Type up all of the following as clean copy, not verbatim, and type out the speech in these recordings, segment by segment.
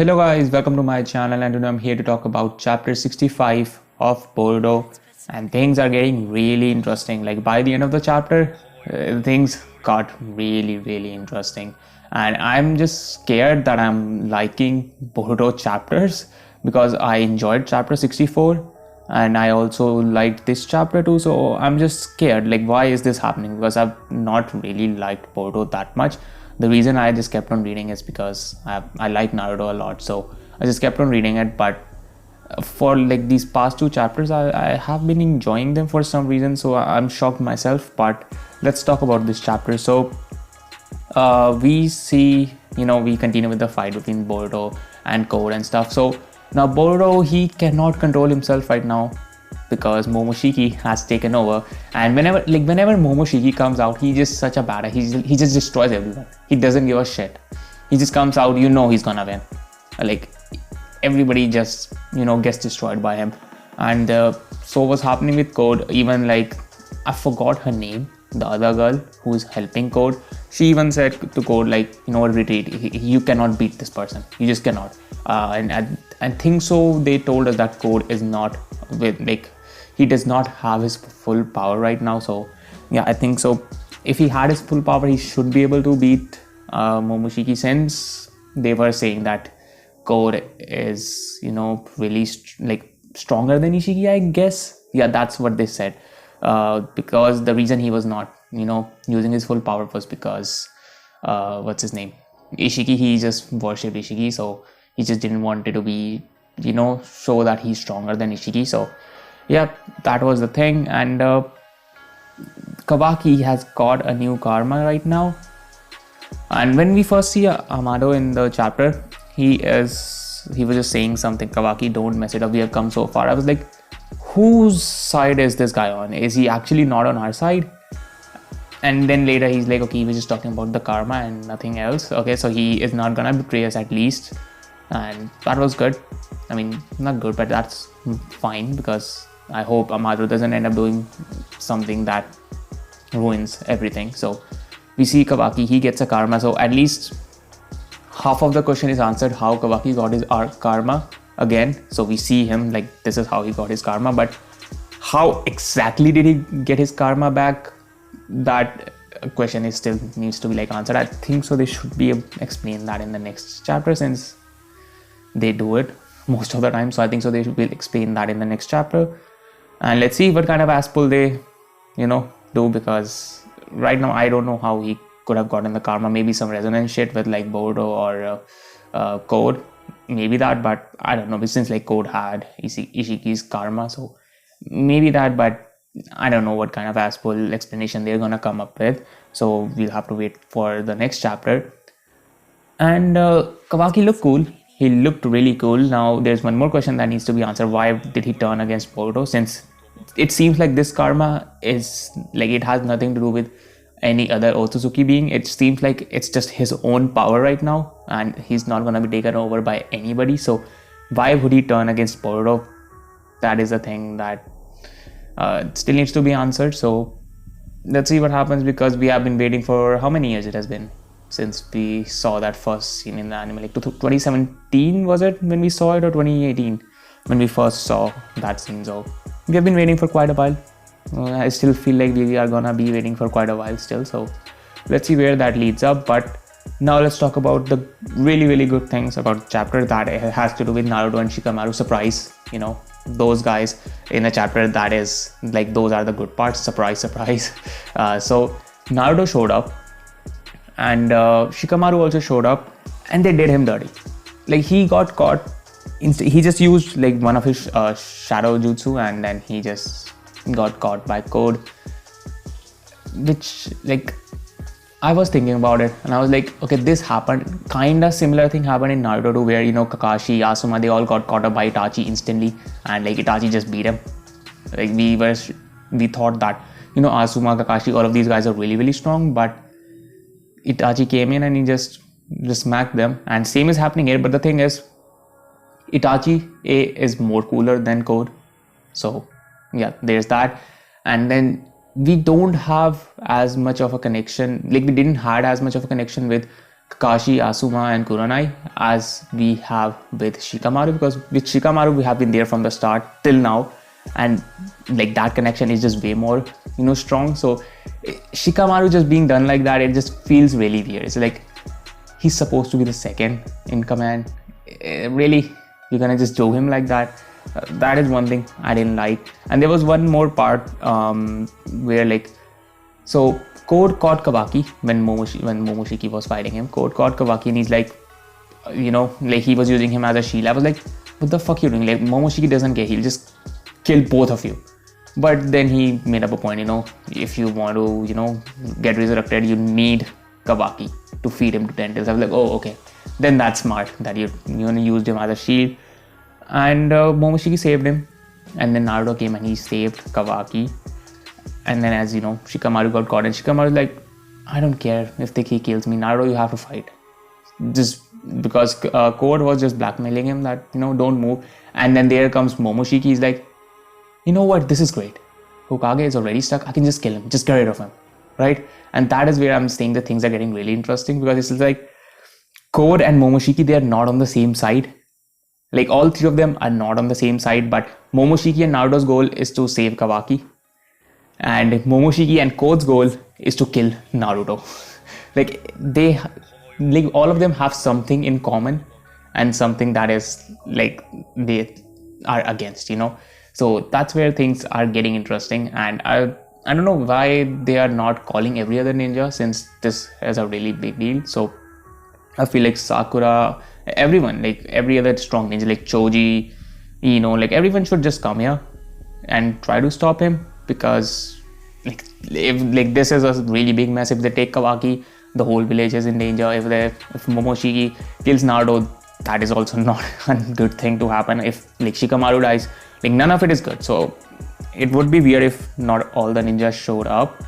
Hello guys, welcome to my channel, and today I'm here to talk about chapter 65 of Boruto, and things are getting really interesting. Like by the end of the chapter, things got really interesting, and I'm just scared that I'm liking Boruto chapters because I enjoyed chapter 64 and I also liked this chapter too, so I'm just scared like why is this happening, because I've not really liked Boruto that much. The reason I just kept on reading is because I like Naruto a lot, so I just kept on reading it. But for like these past two chapters, I have been enjoying them for some reason, so I'm shocked myself. But let's talk about this chapter. So we see, we continue with the fight between Boruto and Code and stuff. So now Boruto, he cannot control himself right now because Momoshiki has taken over, and whenever Momoshiki comes out, he's just such a badass. He just destroys everyone. He doesn't give a shit. He just comes out, he's gonna win. Like everybody just gets destroyed by him. And so what's happening with Code, even like I forgot her name, the other girl who's helping Code, she even said to Code like, retreat, you cannot beat this person, you just cannot. And I think so they told us that Code is not with, like, he does not have his full power right now. So yeah, I think so if he had his full power, he should be able to beat Momoshiki, since they were saying that Code is really stronger than Ishiki, I guess. Yeah, that's what they said. Because the reason he was not using his full power was because what's his name, Ishiki, he just worshipped Ishiki, so he just didn't want it to be show that he's stronger than Ishiki. So yeah, that was the thing. And Kawaki has got a new karma right now. And when we first see Amado in the chapter, he was just saying something, Kawaki, don't mess it up, we have come so far. I was like, whose side is this guy on? Is he actually not on our side? And then later he's like, okay, he was just talking about the karma and nothing else. Okay, so he is not gonna betray us at least. And that was good. I mean, not good, but that's fine, because I hope Amado doesn't end up doing something that ruins everything. So we see Kawaki, he gets a karma. So at least half of the question is answered, how Kawaki got his karma again. So we see him like, this is how he got his karma, but how exactly did he get his karma back? That question is still needs to be answered. I think so they should be explain that in the next chapter, since they do it most of the time. So I think so they will explain that in the next chapter. And let's see what kind of ass pull they do, because right now I don't know how he could have gotten the karma. Maybe some resonance shit with like Boruto or Code, maybe that, but I don't know, since like Code had Ishiki's karma, so maybe that, but I don't know what kind of ass pull explanation they're gonna come up with. So we'll have to wait for the next chapter. And Kawaki looked cool. He looked really cool. Now there's one more question that needs to be answered. Why did he turn against Boruto? Since it seems like this karma is like, it has nothing to do with any other Otsutsuki being. It seems like it's just his own power right now, and he's not gonna be taken over by anybody. So why would he turn against Boruto? That is a thing that still needs to be answered. So let's see what happens, because we have been waiting for how many years it has been since we saw that first scene in the anime. Like 2017 was it when we saw it, or 2018 when we first saw that scene? So we have been waiting for quite a while. I still feel like we are gonna be waiting for quite a while still. So let's see where that leads up. But now let's talk about the really good things about chapter that has to do with Naruto and Shikamaru. Surprise, those guys in the chapter, that is like, those are the good parts. Surprise. So Naruto showed up, and Shikamaru also showed up, and they did him dirty. Like he got caught. He just used like one of his shadow jutsu, and then he just got caught by Code. Which, like, I was thinking about it, and I was like, okay, this happened. Kinda similar thing happened in Naruto too, where Kakashi, Asuma, they all got caught up by Itachi instantly, and like Itachi just beat him. Like we thought that Asuma, Kakashi, all of these guys are really strong, but Itachi came in and he just smacked them. And same is happening here, but the thing is, Itachi is more cooler than Code. So yeah, there's that. And then we don't have as much of a connection, like we didn't had as much of a connection with Kakashi, Asuma, and Kuranai as we have with Shikamaru, because with Shikamaru we have been there from the start till now, and like that connection is just way more strong. So Shikamaru just being done like that, it just feels really weird. It's like he's supposed to be the second in command. Really, you're gonna just joke him like that? That is one thing I didn't like. And there was one more part where like, so Code caught Kawaki when Momoshiki was fighting him. Code caught Kawaki and he's like, like he was using him as a shield. I was like, what the fuck you doing? Like Momoshiki doesn't care, he'll just kill both of you. But then he made up a point, if you want to, get resurrected, you need Kawaki to feed him to 10 tails. I was like, oh, okay. Then that's smart that you used him as a shield. And Momoshiki saved him. And then Naruto came and he saved Kawaki. And then as Shikamaru got caught, and Shikamaru was like, I don't care if he kills me. Naruto, you have to fight. Just because Code was just blackmailing him that, don't move. And then there comes Momoshiki. He's like, you know what? This is great. Hokage is already stuck. I can just kill him. Just get rid of him. Right? And that is where I'm saying that things are getting really interesting, because it's like Code and Momoshiki, they are not on the same side. Like all three of them are not on the same side, but Momoshiki and Naruto's goal is to save Kawaki. And Momoshiki and Code's goal is to kill Naruto. Like all of them have something in common and something that is like they are against, So that's where things are getting interesting. And I don't know why they are not calling every other ninja, since this is a really big deal. So I feel like Sakura, everyone, like every other strong ninja, like Choji, like everyone should just come here and try to stop him, because if this is a really big mess. If they take Kawaki, the whole village is in danger. If Momoshiki kills Naruto, that is also not a good thing to happen. If like Shikamaru dies, like none of it is good. So it would be weird if not all the ninjas showed up.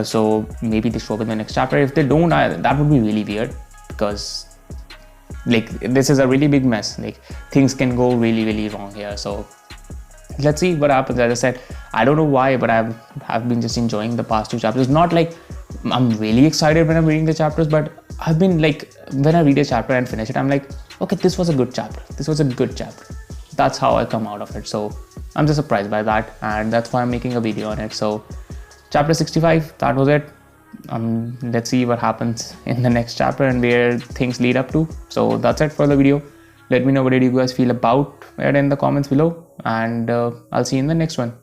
So maybe they show up in the next chapter. If they don't, that would be really weird, because like this is a really big mess. Like things can go really, really wrong here. So let's see what happens. As I said, I don't know why, but I've been just enjoying the past two chapters. Not like I'm really excited when I'm reading the chapters, but I've been like, when I read a chapter and finish it, I'm like, okay, this was a good chapter. This was a good chapter. That's how I come out of it. So I'm just surprised by that, and that's why I'm making a video on it. So chapter 65, that was it. Let's see what happens in the next chapter and where things lead up to. So that's it for the video. Let me know what did you guys feel about it in the comments below, and I'll see you in the next one.